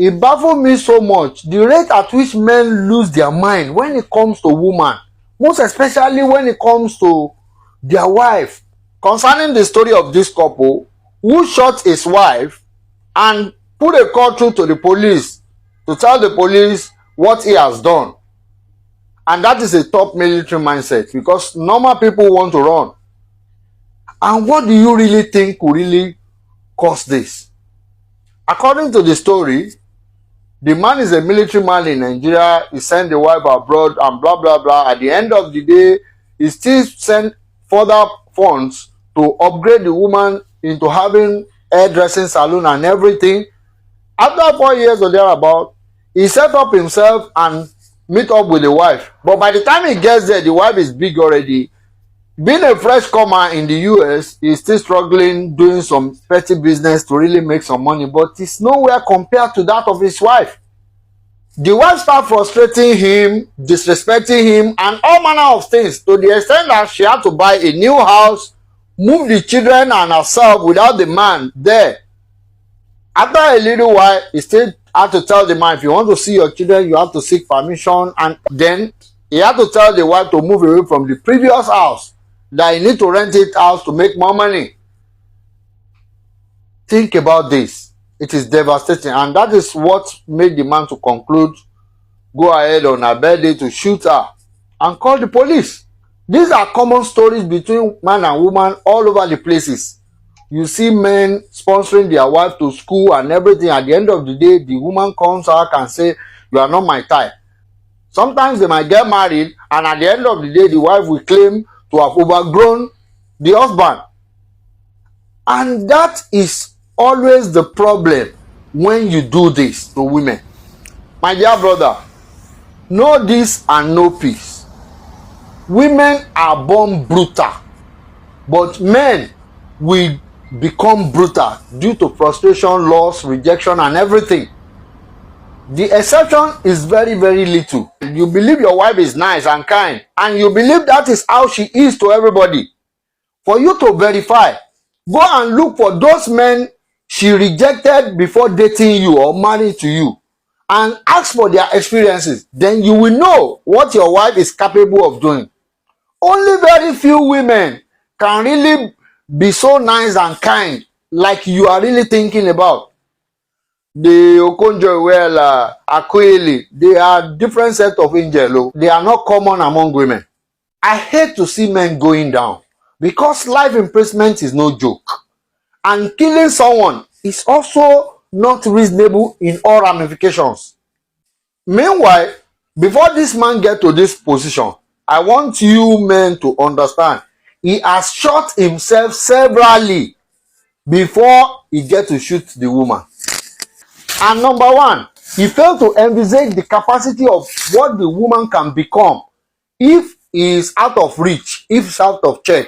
It baffles me so much, the rate at which men lose their mind when it comes to woman, most especially when it comes to their wife. Concerning the story of this couple who shot his wife and put a call through to the police to tell the police what he has done. And that is a top military mindset, because normal people want to run. And what do you really think could really cause this? According to the story, the man is a military man in Nigeria. He sent the wife abroad and blah, blah, blah. At the end of the day, he still sent further funds to upgrade the woman into having hairdressing salon and everything. After 4 years or thereabout, he set up himself and meet up with the wife. But by the time he gets there, the wife is big already. Being a fresh comer in the US, he's still struggling, doing some petty business to really make some money, but it's nowhere compared to that of his wife. The wife started frustrating him, disrespecting him, and all manner of things, to the extent that she had to buy a new house, move the children and herself without the man there. After a little while, he still had to tell the man, if you want to see your children, you have to seek permission. And then he had to tell the wife to move away from the previous house, that you need to rent it out to make more money. Think about this. It is devastating, and that is what made the man to conclude, go ahead on her birthday to shoot her and call the police. These are common stories between man and woman all over the places. You see men sponsoring their wife to school and everything. At the end of the day, the woman comes out and say, you are not my type. Sometimes they might get married, and at the end of the day, the wife will claim to have overgrown the husband. And that is always the problem when you do this to women. My dear brother, know this and know peace. Women are born brutal, but men will become brutal due to frustration, loss, rejection, and everything. The exception is very, very little. You believe your wife is nice and kind, and you believe that is how she is to everybody. For you to verify, go and look for those men she rejected before dating you or marrying to you, and ask for their experiences. Then you will know what your wife is capable of doing. Only very few women can really be so nice and kind like you are really thinking about. The Okonjo-Iweala, Akoili, they are different set of angels. They are not common among women. I hate to see men going down, because life imprisonment is no joke. And killing someone is also not reasonable in all ramifications. Meanwhile, before this man gets to this position, I want you men to understand, he has shot himself severally before he gets to shoot the woman. And number one, he failed to envisage the capacity of what the woman can become if he is out of reach, if it's out of check.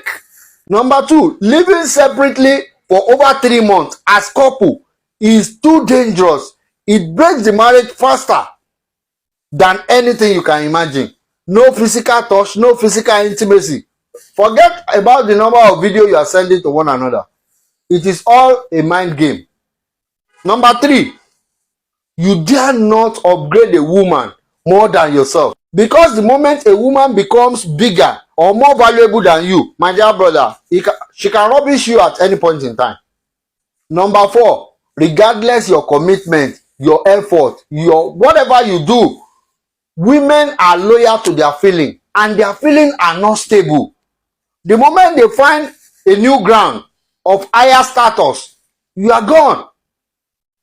Number two, living separately for over 3 months as couple is too dangerous. It breaks the marriage faster than anything you can imagine. No physical touch, no physical intimacy. Forget about the number of videos you are sending to one another. It is all a mind game. Number three, you dare not upgrade a woman more than yourself. Because the moment a woman becomes bigger or more valuable than you, my dear brother, she can rubbish you at any point in time. Number four, regardless your commitment, your effort, your whatever you do, women are loyal to their feeling, and their feelings are not stable. The moment they find a new ground of higher status, you are gone.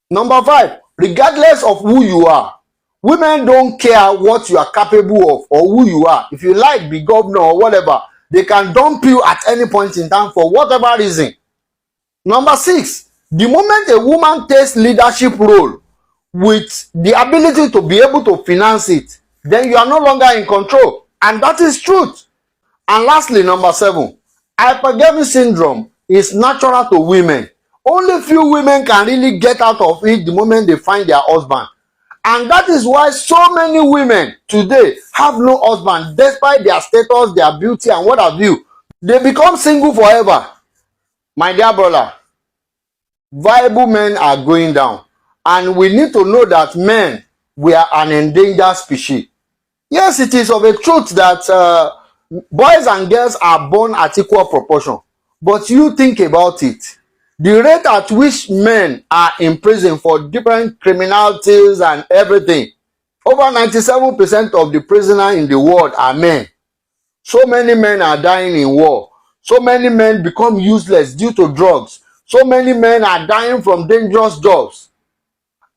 Number five, regardless of who you are, women don't care what you are capable of or who you are. If you like, be governor or whatever, they can dump you at any point in time for whatever reason. Number six, the moment a woman takes leadership role with the ability to be able to finance it, then you are no longer in control. And that is truth. And lastly, number seven, hypergamy syndrome is natural to women. Only few women can really get out of it the moment they find their husband. And that is why so many women today have no husband, despite their status, their beauty, and what have you. They become single forever. My dear brother, viable men are going down. And we need to know that men, we are an endangered species. Yes, it is of a truth that boys and girls are born at equal proportion. But you think about it. The rate at which men are in prison for different criminalities and everything, over 97% of the prisoners in the world are men. So many men are dying in war. So many men become useless due to drugs. So many men are dying from dangerous jobs.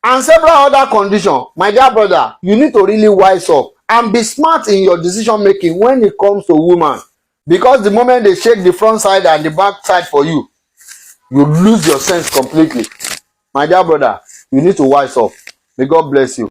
And several other conditions. My dear brother, you need to really wise up and be smart in your decision making when it comes to women. Because the moment they shake the front side and the back side for you, you lose your sense completely. My dear brother, you need to wise up. May God bless you.